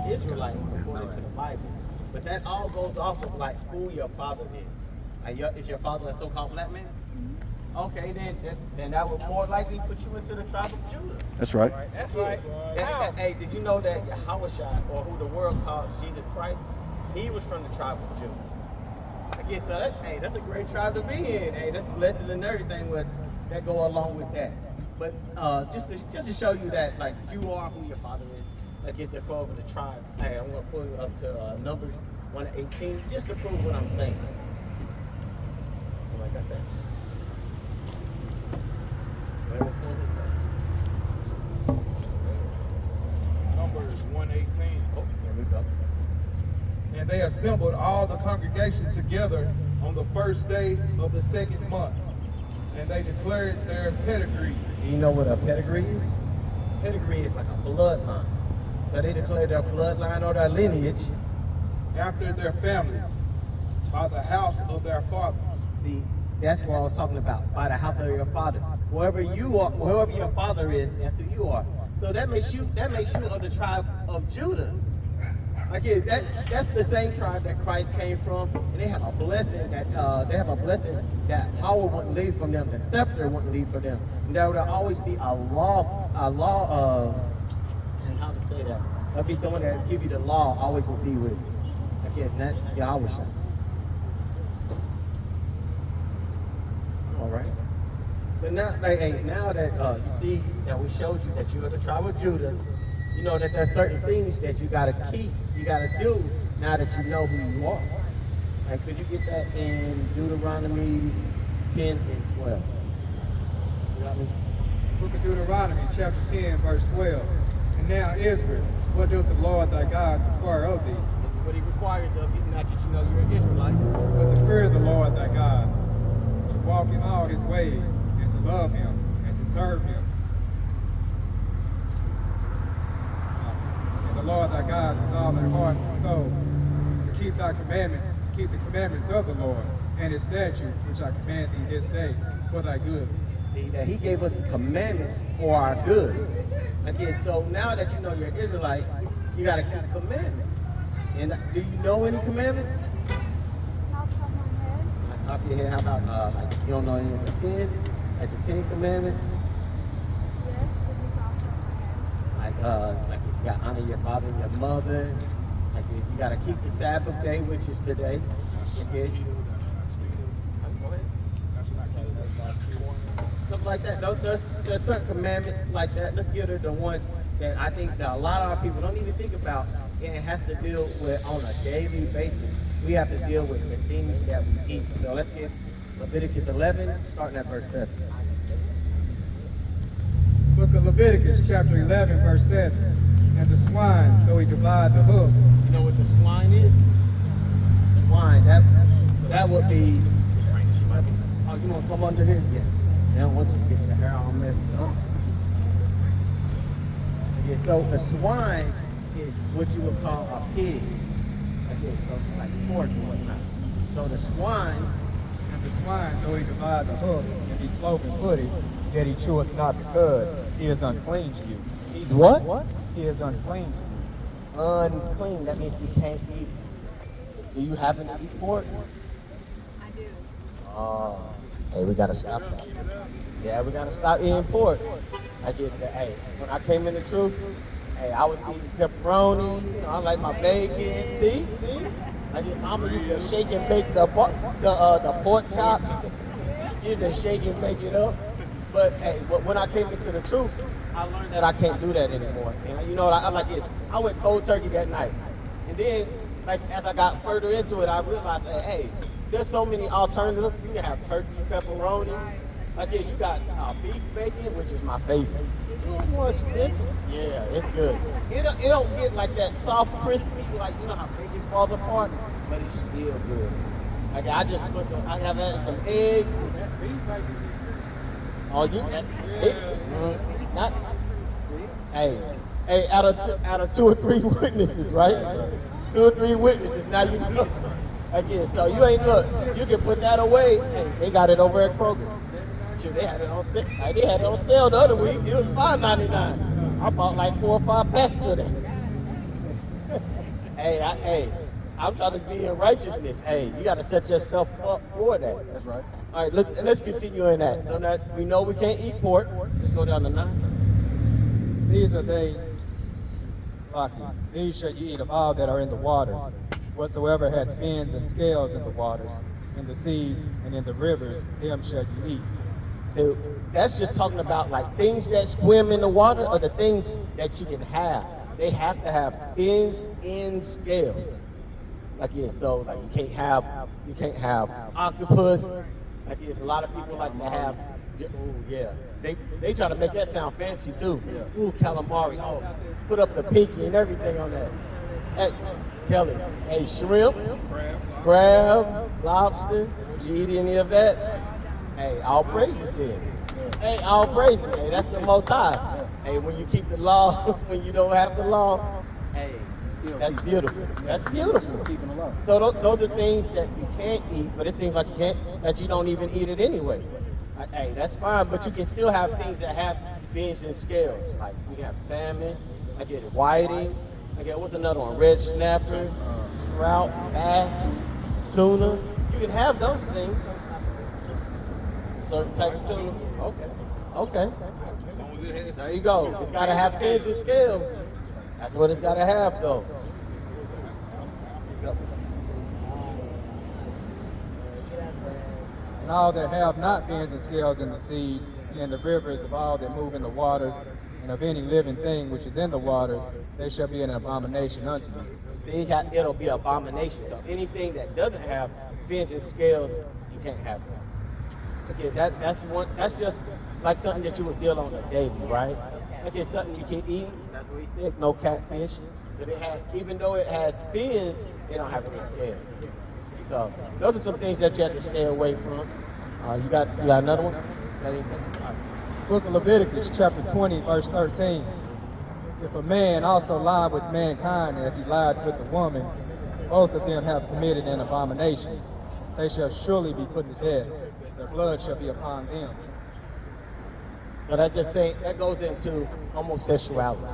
Israelites according to the Bible. But that all goes off of like who your father is. Is your father a so-called black man? Okay, then that would more likely put you into the tribe of Judah. That's right. That's right. Hey, did you know that Yahushua, or who the world calls Jesus Christ, he was from the tribe of Judah? Again, so that's a great tribe to be in. Hey, that's blessings and everything that go along with that. But just to show you that like you are who your father is. I guess they're called over the tribe. Hey, I'm gonna pull you up to Numbers 1:18 just to prove what I'm saying. Oh, I got that. Numbers 1:18. Oh, there we go. And they assembled all the congregation together on the first day of the second month, and they declared their pedigree. You know what a pedigree is? Pedigree is like a bloodline. So they declared their bloodline or their lineage After their families, by the house of their fathers. See, that's what I was talking about, by the house of your father. Wherever you are, wherever your father is, that's who you are. So that makes you of the tribe of Judah. Again, that's the same tribe that Christ came from, and they have a blessing that power wouldn't leave from them, the scepter wouldn't leave from them. And there would always be a law, and how to say that? There'll be someone that give you the law, always will be with you. Again, that's Yahushua. All right. But now, now that you see that we showed you that you are the tribe of Judah, you know that there's certain things that you gotta keep, you gotta do now that you know who you are. Like, could you get that in Deuteronomy 10 and 12? You know what I mean? Book of Deuteronomy, chapter 10, verse 12. And now, Israel, what doth the Lord thy God require of thee? This is what he requires of you, not that you know you're an Israelite. But to fear the Lord thy God, to walk in all his ways, and to love him, and to serve him. And the Lord thy God with all thy heart and soul, to keep thy commandments, to keep the commandments of the Lord, and his statutes, which I command thee this day, for thy good. See, that he gave us commandments for our good. Again, so now that you know you're an Israelite, you got to keep commandments. And do you know any commandments? On top of your head, how about like you don't know any of the 10, like the 10 commandments? Like you got to honor your father and your mother. Like you got to keep the Sabbath day, which is today. Okay. Stuff like that. There's certain commandments like that. Let's get her the one that I think that a lot of our people don't even think about, and it has to deal with on a daily basis. We have to deal with the things that we eat. So let's get Leviticus 11, starting at verse 7. Book of Leviticus, chapter 11, verse 7. And the swine, though he divide the hoof. You know what the swine is? Swine. That would be. Oh, you want to come under here? Yeah. They don't want you to get your hair all messed up. Yeah, so a swine is what you would call a pig. Okay, so like pork and whatnot. So the swine. And the swine, though he divide the hoof, and be cloven footed, yet he cheweth not the cud, he is unclean to you. He's what? He is unclean to you. Unclean. That means you can't eat it. Do you happen to eat pork? I do. Oh, hey, we gotta stop that. Yeah, we gotta stop eating pork. I just, hey, when I came in the truth, hey, I was eating pepperoni. You know, I like my bacon. See? Mama used to shake and bake the pork chops. She used to shake and bake it up. But hey, when I came into the truth, I learned that I can't do that anymore. And you know what I like it? I went cold turkey that night. And then, like, as I got further into it, I realized that, hey, there's so many alternatives. You can have turkey, pepperoni. Like this, you got beef bacon, which is my favorite. Yeah, it's good. It don't get like that soft, crispy, like, you know how bacon falls apart, but it's still good. Like I just put I have added some eggs. Oh, you? Not. Hey, out of 2 or 3 witnesses, right? 2 or 3 witnesses. Now you know. Again, so you ain't look. You can put that away. Hey, they got it over at Kroger. Shoot, they had it on sale. Like, they had it on sale the other week. It was $5.99. I bought like 4 or 5 packs of that. Hey, I'm trying to be in righteousness. Hey, you got to set yourself up for that. That's right. All right, look, let's continue in that. So that we know we can't eat pork. Let's go down to 9. These are they, these shall you eat of all that are in the waters, whatsoever hath fins and scales in the waters, in the seas and in the rivers, them shall you eat. So that's just talking about like things that swim in the water or the things that you can have. They have to have fins and scales. Like yeah, so like you can't have octopus. Like yeah, a lot of people like to have. Oh yeah, they try to make that sound fancy too. Ooh, calamari. Oh, put up the pinky and everything on that. Hey, Kelly, hey, shrimp, crab, lobster. You eat any of that? Hey, all praises then. Hey, all praises. Hey, that's the Most High. Hey, when you keep the law, when you don't have the law, hey, that's beautiful. That's beautiful. Keeping the law. So those are things that you can't eat, but it seems like you can't, that you don't even eat it anyway. Hey, that's fine, but you can still have things that have fins and scales. Like we have salmon, I get whiting, I get what's another one? Red snapper, trout, bass, tuna. You can have those things. Certain type of tuna. Okay. There you go. It's gotta have fins and scales. That's what it's gotta have though. And all that have not fins and scales in the seas, and in the rivers of all that move in the waters, and of any living thing which is in the waters, they shall be an abomination unto you. It'll be abomination. So anything that doesn't have fins and scales, you can't have it. Okay, that's just like something that you would deal on a daily, right? Like it's something you can eat. That's what he said. No catfish. But even though it has fins, it don't have any scales. So those are some things that you have to stay away from. You got another one? Book of Leviticus, chapter 20, verse 13. If a man also lie with mankind as he lied with the woman, both of them have committed an abomination. They shall surely be put to death. Their blood shall be upon them. So that goes into homosexuality.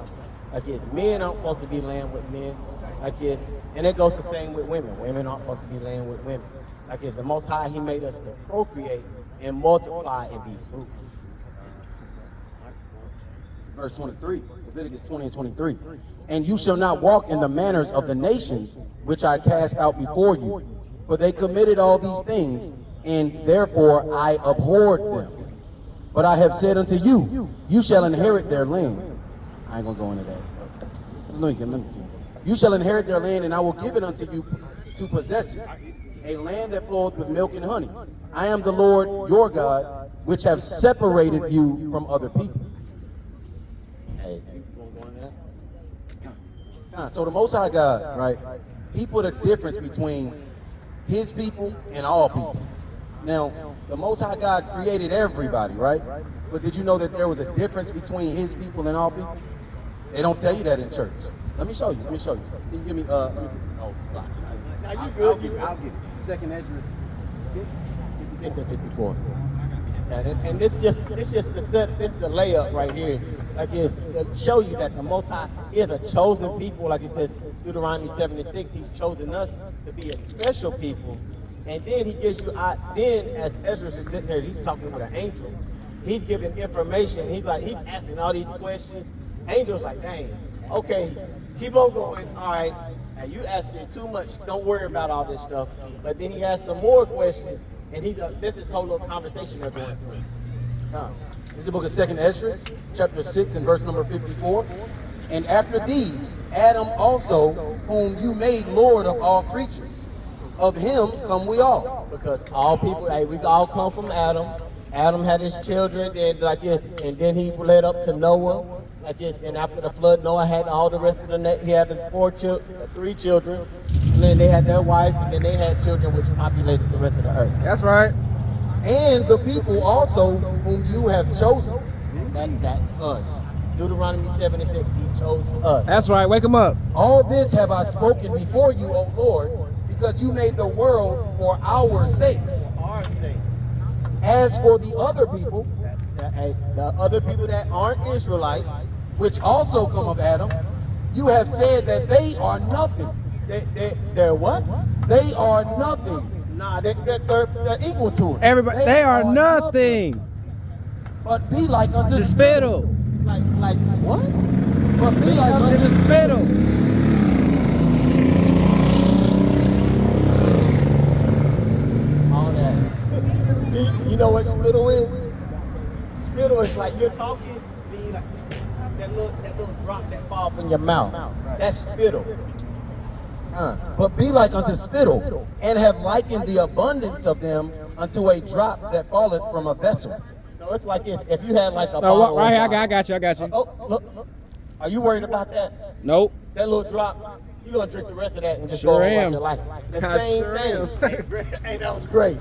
Like men aren't supposed to be laying with men. And it goes the same with women. Women aren't supposed to be laying with women. The Most High, He made us to procreate and multiply and be fruitful. Verse 23, Leviticus 20 and 23. And you shall not walk in the manners of the nations which I cast out before you, for they committed all these things, and therefore I abhorred them. But I have said unto you, you shall inherit their land. I ain't gonna go into that. Let me. You shall inherit their land, and I will give it unto you to possess it, a land that floweth with milk and honey. I am the Lord your God, which have separated you from other people. Hey, you want to go in there? So the Most High God, right, He put a difference between His people and all people. Now, the Most High God created everybody, right? But did you know that there was a difference between His people and all people? They don't tell you that in church. Let me show you. Can you give me, oh, block it. Now you good. I'll give it. Second Ezra 6. 6 and 54. And this just the layup right here. Like it's to show you that the Most High is a chosen people. Like it says Deuteronomy 7:6, He's chosen us to be a special people. And then He gives you, then as Ezra is sitting there, he's talking with an angel. He's giving information. He's asking all these questions. Angel's like, dang, okay, keep on going. All right, now you asking too much. Don't worry about all this stuff. But then he asks some more questions, and this is whole little conversation they're going through. This is the book of Second Ezra, chapter 6 and verse number 54. And after these, Adam also, whom you made Lord of all creatures, of him come we all. Because all people, we all come from Adam. Adam had his children, and then he led up to Noah. And after the flood, Noah had all the rest of he had the 3 children, and then they had their wives, and then they had children which populated the rest of the earth. That's right. And the people also whom you have chosen. That's us. Deuteronomy 7:6, He chose us. That's right. Wake them up. All this have I spoken before you, O Lord, because you made the world for our sakes. Our sake. As for the other people, The other people that aren't Israelites, which also come of Adam, you have said that they are nothing. They're what? They are nothing. Nah, they're equal to it. Everybody, they are nothing. But be like unto To spittle. Like what? But be like Something unto to spittle. All that. You know what spittle is? Spittle is like you're talking, then you like that little drop that falls from your mouth. That's spittle. But be like unto spittle, and have likened the abundance of them unto a drop that falleth from a vessel. So it's like if you had like a No, bottle right here, of I got you. Oh, look. Are you worried about that? Nope. That little drop, you gonna drink the rest of that and just Sure go on am. with your life. The I same sure thing. Hey, that was great.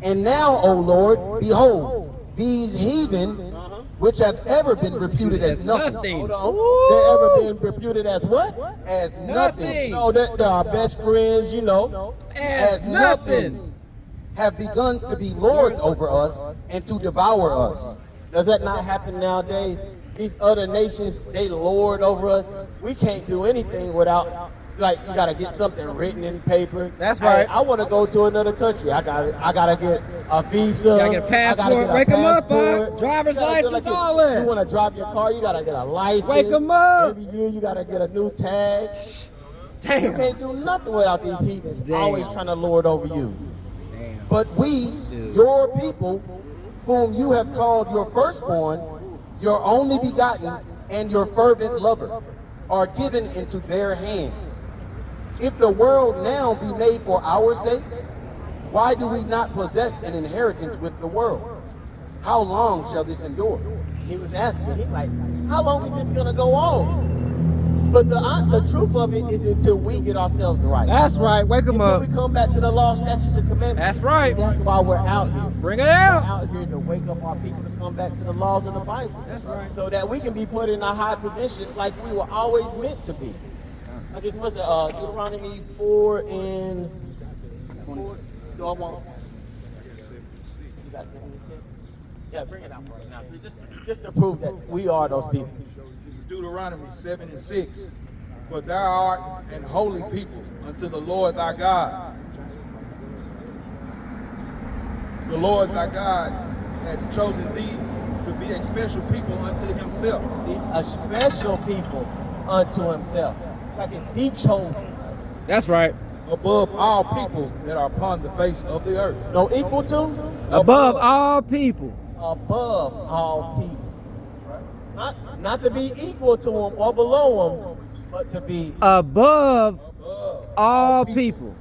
And now, O Lord, behold, these heathen, which have ever been reputed as nothing. Hold on. They ever been reputed as what? As nothing. Nothing. No, they're our best friends, you know. As nothing. Have begun to be lords over us and to devour us. Does that not happen nowadays? These other nations, they lord over us. We can't do anything without, like, you gotta get something written in paper. That's Hey, right. I want to go to another country. I gotta get a visa. Gotta get a I passport. gotta get a Wake 'em up, passport. driver's You gotta get, license, like, all that. You want to drive your car? You gotta get a license. Wake 'em up. Every year you gotta get a new tag. You Damn. can't do nothing without these heathens Damn. always trying to lord over you. Damn. But we, your people, whom you have called your firstborn, your only begotten, and your fervent lover, are given into their hands. If the world now be made for our sakes, why do we not possess an inheritance with the world? How long shall this endure? He was asking, he's like, how long is this gonna go on? But the truth of it is until we get ourselves right. That's right. Wake 'em Until up. we come back to the law, statutes, and commandments. That's right. That's why we're out here. Bring it We're out. out here to wake up our people to come back to the laws of the Bible. That's right. So that we can be put in a high position like we were always meant to be. I guess what's the Deuteronomy 4 and 4? Do I want? You got 76? Yeah, bring it out for us now. Just to prove that we are those people. This is Deuteronomy 7 and 6. For thou art an holy people unto the Lord thy God. The Lord thy God has chosen thee to be a special people unto himself. A special people unto himself. Like if he chose us. That's right. Above all people that are upon the face of the earth. No equal to? Above all people. Above all people. Not to be equal to them or below them, but to be Above Above all people.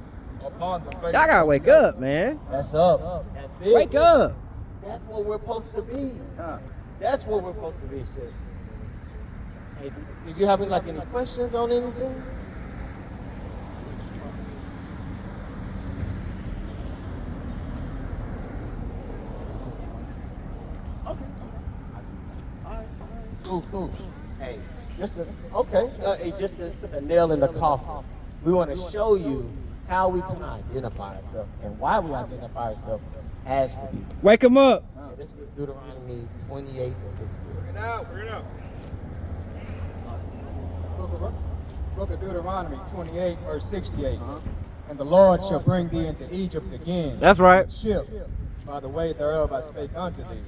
upon the face. Y'all gotta wake up, man. that's up. That's it. Wake up. That's what we're supposed to be. That's what we're supposed to be, sis. Hey, did you have any questions on anything? Okay. All right. Cool. Hey, just to put the nail in the coffin. We want to show you how we can identify ourselves and why we identify ourselves as the people. Wake 'em up. Let's get Deuteronomy 28 and 60. Bring it out. Book of Deuteronomy 28, verse 68. And the Lord shall bring thee into Egypt again. That's right. with ships, by the way thereof I spake unto thee.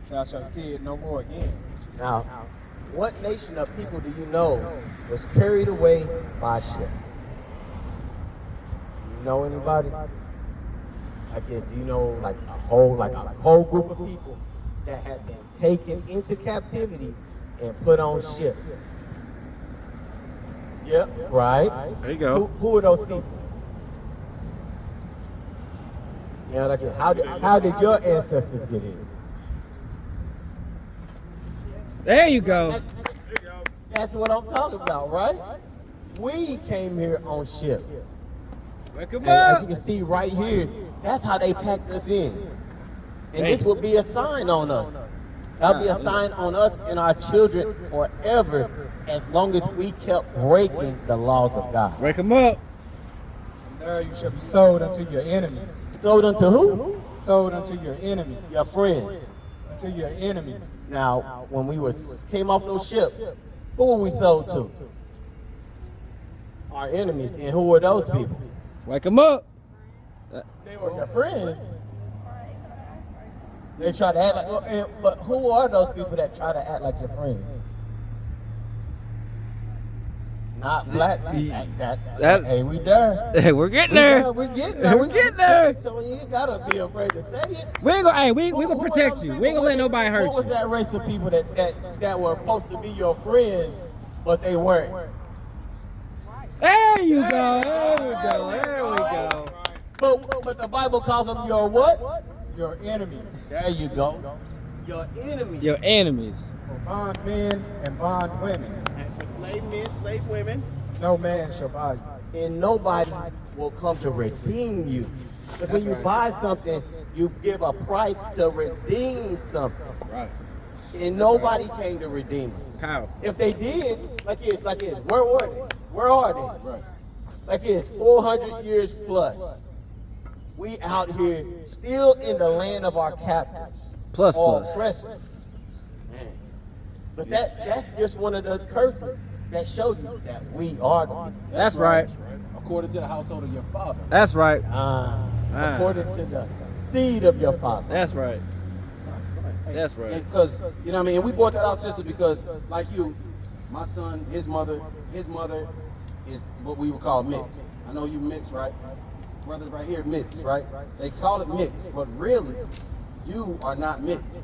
Thou shalt see it no more again. Now, what nation of people do you know was carried away by ships? You know anybody? I guess you know like a whole group of people that have been taken into captivity and put on ships. Yep, right. There you go. Who are those people? Yeah, like how did your ancestors get in? There you go. That's what I'm talking about, right? We came here on ships. Wake 'em And as you up. can see right here, that's how they packed us in. And this will be a sign on us. That'll be a sign on us and our children forever, as long as we kept breaking the laws of God. Wake 'em up. And there you shall be sold unto your enemies. Sold unto who? Sold unto your enemies. Your friends. Unto your enemies. Now, when we came off those ships, who were we sold to? our enemies. And who were those people? Wake him up. They were your friends. They try to act like, but who are those people that try to act like your friends? Not black. Hey, we there. Hey, we're getting there. We're getting there. We're getting there. So you ain't gotta be afraid to say it. We ain't gonna, hey, we gonna protect you. We ain't gonna let nobody hurt What was you. that race of people that were supposed to be your friends, but they weren't? There you go. There we go. There we go. But the Bible calls them your what? Your enemies. There you go. Your enemies. Your enemies. For bondmen and bondwomen, And for slave men, slave women, no man shall buy you. and nobody will come to redeem you. Because when you buy something, you give a price to redeem something. Right. And nobody came to redeem us. Powerful. If they did, like it's, where were they? Where are they? Right. Like it's 400 years plus. We out here still in the land of our captives. Plus, All plus. oppressors. Man. But that's just one of the curses that show you that we are the people. That's right. According to the household of your father. That's right. According to the seed of your father. That's right. That's right. Because, you know what I mean? And we brought that out, sister, because like you, my son, his mother is what we would call mixed. I know you mixed, right? Brothers right here, mixed, right? They call it mixed, but really, you are not mixed.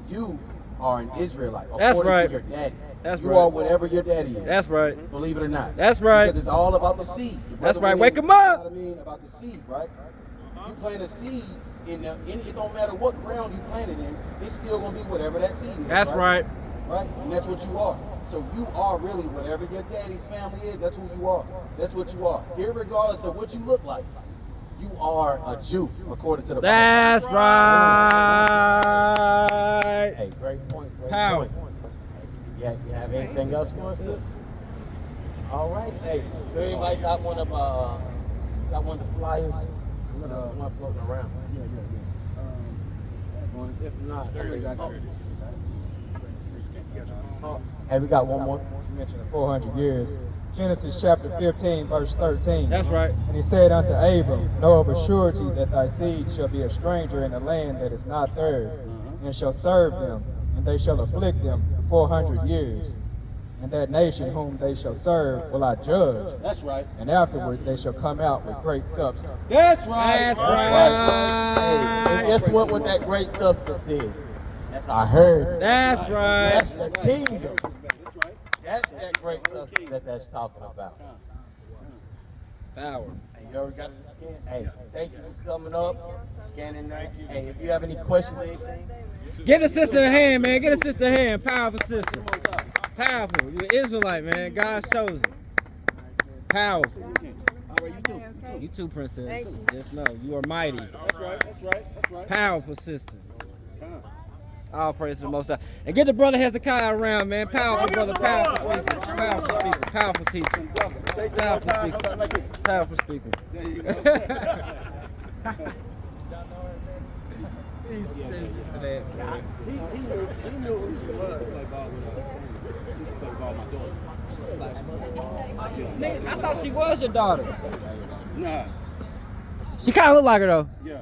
You are an Israelite. That's according right. to your daddy. That's you right. are whatever your daddy is. That's right. Believe it or not. That's right. Because it's all about the seed. Your That's brother right. went Wake in, 'em up. You know what I mean? About the seed, right? You plant a seed it don't matter what ground you plant it in, it's still gonna be whatever that seed is. That's right. Right? And that's what you are. So you are really whatever your daddy's family is, that's who you are. That's what you are. Irregardless of what you look like. You are a Jew, according to the That's Bible. right. Hey, great point. Great Power. point. Hey, you have anything else for us, sis? All right. Hey, so anybody got one of the flyers? One floating around. If not, hey, we got one more. You mentioned the 400 years. Genesis chapter 15, verse 13. That's right. And he said unto Abram, know of a surety that thy seed shall be a stranger in a land that is not theirs, and shall serve them, and they shall afflict them 400 years. And that nation whom they shall serve will I judge, That's right. and afterward they shall come out with great substance. That's right. That's Hey, and guess what that great substance is? That's our herd. That's right. That's the kingdom. That's right. That's that great substance that's talking about. Power. Hey, you already got it scanned? Hey, thank you for coming up, scanning that. Hey, if you have any questions or anything, Get a sister a hand, man. Get a sister a hand. Powerful sister. Powerful. You're an Israelite, man. God's chosen. Powerful. All right, you too. You too, princess. Just know you are mighty. That's right. That's right. That's right. Powerful sister. All praise to the Most High. And get the brother Hezekiah around, man. Powerful brother, powerful speaker, powerful speaker, powerful teacher, powerful speaker, powerful speaker. There you go. He's stupid for that. he knew who she was. Nigga, I thought she was your daughter. Nah. She kind of look like her though. Yeah.